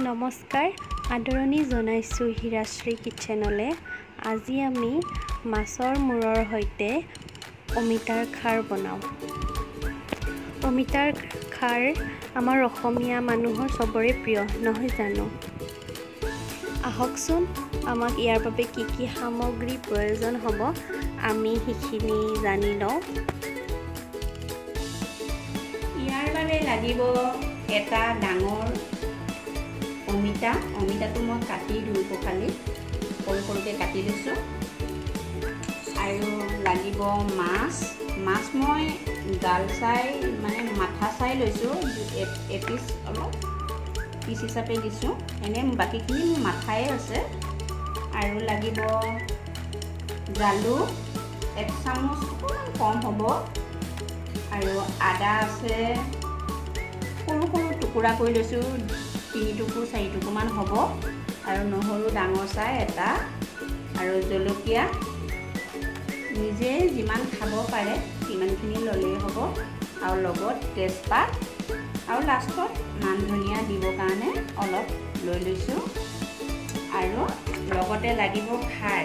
নমস্কাৰ আদৰণি জনাইছো হিৰাশ্ৰী কিচেনলে। আজি আমি মাছৰ মূৰৰ সৈতে অমিতাৰ খাৰ বনাওঁ। অমিতাৰ খাৰ আমাৰ অসমীয়া মানুহৰ চবৰে প্ৰিয় নহয় জানো? আহকচোন আমাক ইয়াৰ বাবে কি কি সামগ্ৰী প্ৰয়োজন হ'ব আমি সেইখিনি জানি লওঁ। ইয়াৰ বাবে লাগিব এটা ডাঙৰ অমিতাটো মই কাটি ধুই পখালি সৰু সৰুকৈ কাটি লৈছোঁ। আৰু লাগিব মাছ মই গাল চাই মানে মাথা চাই লৈছোঁ, এপিচ অলপ পিচ হিচাপে দিছোঁ, এনেই বাকীখিনি মোৰ মাথাই আছে। আৰু লাগিব জালুক 1 চামুচ অকণমান কম হ'ব। আৰু আদা আছে সৰু সৰু টুকুৰা কৰি লৈছোঁ, 3 টুকুৰ 4 টুকুৰমান হ'ব। আৰু নহৰু ডাঙৰ চাই এটা, আৰু জলকীয়া নিজে যিমান খাব পাৰে সিমানখিনি ল'লেই হ'ব। আৰু লগত তেজপাত আৰু লাষ্টত মান ধনিয়া দিবৰ কাৰণে অলপ লৈ লৈছোঁ। আৰু লগতে লাগিব খাৰ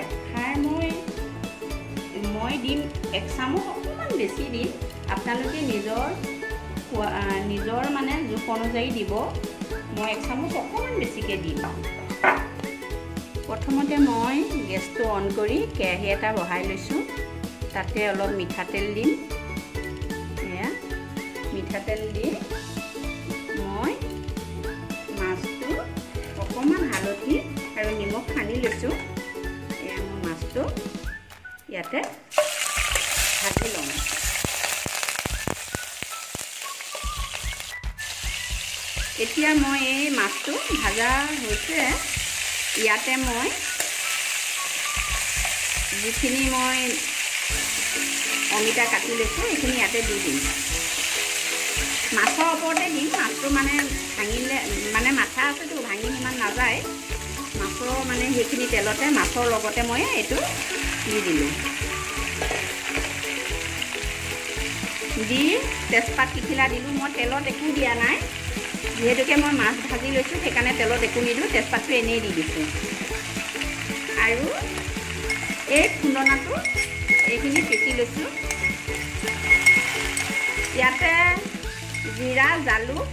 মই দিম 1 চামুচ, অকণমান বেছি দিম। আপোনালোকে নিজৰ মানে জোখ অনুযায়ী দিব। মই 1 চামুচ অকণমান বেছিকৈ দিম। প্ৰথমতে মই গেছটো অন কৰি কেৰাহী এটা বহাই লৈছোঁ। তাতে অলপ মিঠাতেল দিম। এয়া মিঠাতেল দি মই মাছটো অকণমান হালধি আৰু নিমখ সানি লৈছোঁ। এয়া মোৰ মাছটো ইয়াতে ভাজি ল'ম। এতিয়া মই এই মাছটো ভাজা হৈছে। ইয়াতে মই যিখিনি মই অমিতা কাটি লৈছোঁ এইখিনি ইয়াতে দি দিম। মাছৰ ওপৰতে দিম। মাছটো মানে ভাঙিলে মানে মাথা আছেতো, ভাঙি সিমান নাযায়। মাছৰ মানে সেইখিনি তেলতে মাছৰ লগতে মই এইটো দি দিলোঁ। দি তেজপাত কিখিলা দিলোঁ। মই তেলত একো দিয়া নাই, যিহেতুকে মই মাছ ভাজি লৈছোঁ সেইকাৰণে তেলত একো নিদিওঁ, তেজপাতটো এনেই দি দিছোঁ। আৰু এই খুন্দনাটো এইখিনি পিচি লৈছোঁ। ইয়াতে জিৰা জালুক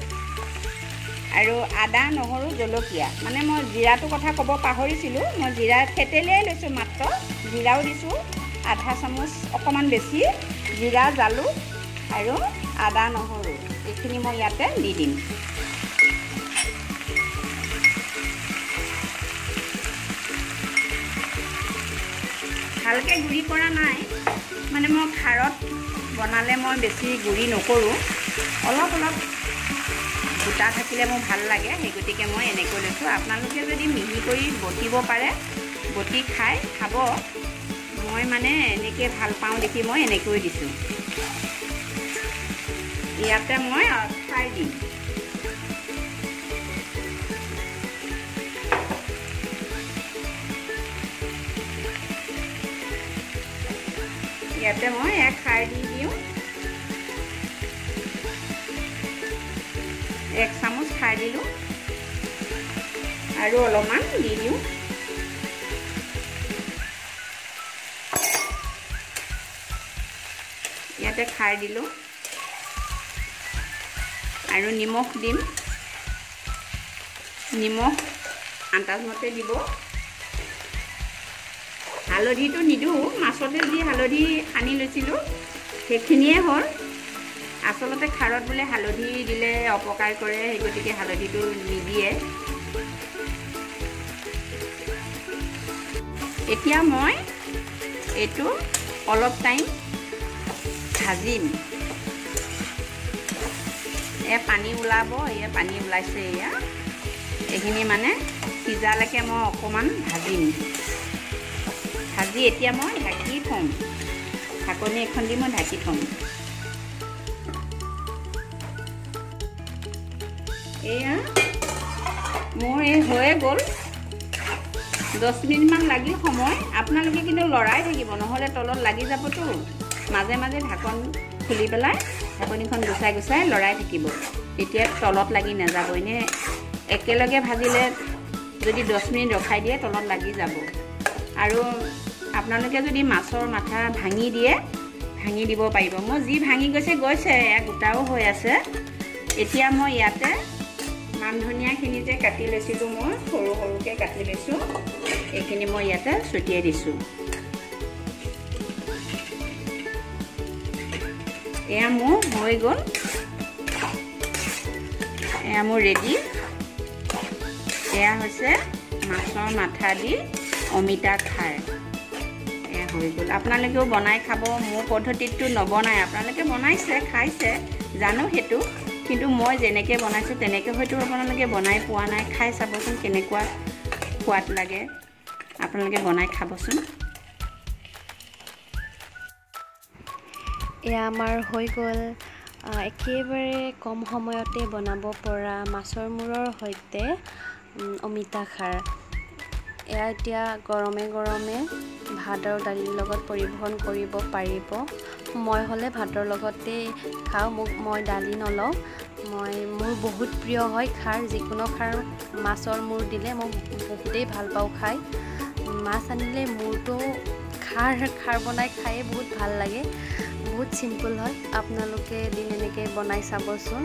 আৰু আদা নহৰু জলকীয়া, মানে মই জিৰাটোৰ কথা ক'ব পাহৰিছিলোঁ। মই জিৰা থেতেলিয়াই লৈছোঁ মাত্ৰ, জিৰাও দিছোঁ আধা চামুচ অকণমান বেছি। জিৰা জালুক আৰু আদা নহৰু এইখিনি মই ইয়াতে দি দিম। ভালকৈ গুড়ি কৰা নাই, মানে মই খাৰত বনালে মই বেছি গুড়ি নকৰোঁ, অলপ গোটা থাকিলে মোৰ ভাল লাগে, সেই গতিকে মই এনেকৈ লৈছোঁ। আপোনালোকে যদি মিহি কৰি বটিব পাৰে বটি খাব। মই মানে এনেকৈ ভাল পাওঁ দেখি মই এনেকৈ দিছোঁ। ইয়াতে মই খাৰ দিম। ইয়াতে মই খাৰ দি দিওঁ। 1 চামুচ খাৰ দিলোঁ আৰু অলপমান দি দিওঁ। ইয়াতে খাৰ দিলোঁ আৰু নিমখ দিম। নিমখ আন্দাজমতে দিব। হালধিটো নিদিওঁ, মাছতে যি হালধি সানি লৈছিলোঁ সেইখিনিয়ে হ'ল। আচলতে খাৰত বোলে হালধি দিলে অপকাৰ কৰে, সেই গতিকে হালধিটো নিদিয়ে। এতিয়া মই এইটো অলপ টাইম ভাজিম। এয়া পানী ওলাব, এয়া পানী ওলাইছে। এইখিনি মানে সিজালৈকে মই অকণমান ভাজিম। ভাজি এতিয়া মই ঢাকি থ'ম, ঢাকনি এখন দি মই ঢাকি থ'ম। এয়া মোৰ হৈয়ে গ'ল। 10 মিনিটমান লাগিল সময়। আপোনালোকে কিন্তু লৰাই থাকিব, নহ'লে তলত লাগি যাবতো। মাজে মাজে ঢাকন খুলি পেলাই ঢাকনিখন গুচাই লৰাই থাকিব, তেতিয়া তলত লাগি নাযাব। এনে একেলগে ভাজিলে যদি 10 মিনিট ৰখাই দিয়ে তলত লাগি যাব আৰু আপোনালোকে যদি মাছৰ মাথা ভাঙি দিয়ে ভাঙি দিব পাৰিব মই যি ভাঙি গৈছে এয়া গোটাও হৈ আছে এতিয়া মই ইয়াতে মান ধনিয়াখিনি যে কাটি লৈছিলো মই সৰু সৰুকে কাটি লৈছো এইখিনি মই ইয়াতে ছটিয়াই দিছো এয়া মোৰ হৈ গ'ল এয়া মোৰ ৰেডি এয়া হৈছে মাছৰ মাথা দি অমিতা খাৰ এয়া হৈ গ'ল আপোনালোকেও বনাই খাব মোৰ পদ্ধতিটো নবনাই আপোনালোকে বনাইছে খাইছে জানো হেতু কিন্তু মই যেনেকৈ বনাইছো তেনেকৈ হয়তো আপোনালোকে বনাই পোৱা নাই খাই চাবচোন কেনেকুৱা সোৱাদ লাগে আপোনালোকে বনাই খাবচোন এয়া আমাৰ হৈ গ'ল একেবাৰে কম সময়তে বনাব পৰা মাছৰ মূৰৰ সৈতে অমিতা খাৰ এয়া এতিয়া গৰমে গৰমে ভাত আৰু দালিৰ লগত পৰিৱেশন কৰিব পাৰিব মই হ'লে ভাতৰ লগতে খাওঁ মই দালি নলওঁ মোৰ বহুত প্ৰিয় হয় খাৰ যিকোনো খাৰ মাছৰ মূৰ দিলে মই বহুতেই ভাল পাওঁ খাই মাছ আনিলে মূৰটো খাৰ বনাই খায়ে বহুত ভাল লাগে বহুত সিম্পল হয় আপোনালোকে দিন এনেকৈ বনাই চাবচোন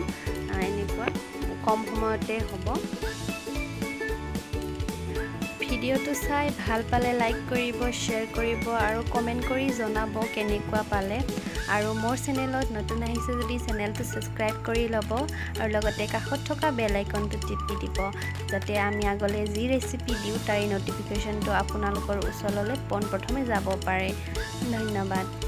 এনেকুৱা কম সময়তে হ'ব ভিডিঅ'টো চাই ভাল পালে লাইক কৰিব শ্বেয়াৰ কৰিব আৰু কমেণ্ট কৰি জনাব কেনেকুৱা পালে আৰু মোৰ চেনেলত নতুন আহিছে যদি চেনেলটো ছাবস্ক্ৰাইব কৰি ল'ব আৰু লগতে কাষত থকা বেল আইকনটো টিপি দিব যাতে আমি আগলৈ যি ৰেচিপি দিওঁ তাৰে নটিফিকেশ্যনটো আপোনালোকৰ ওচৰলৈ পোনপ্ৰথমে যাব পাৰে ধন্যবাদ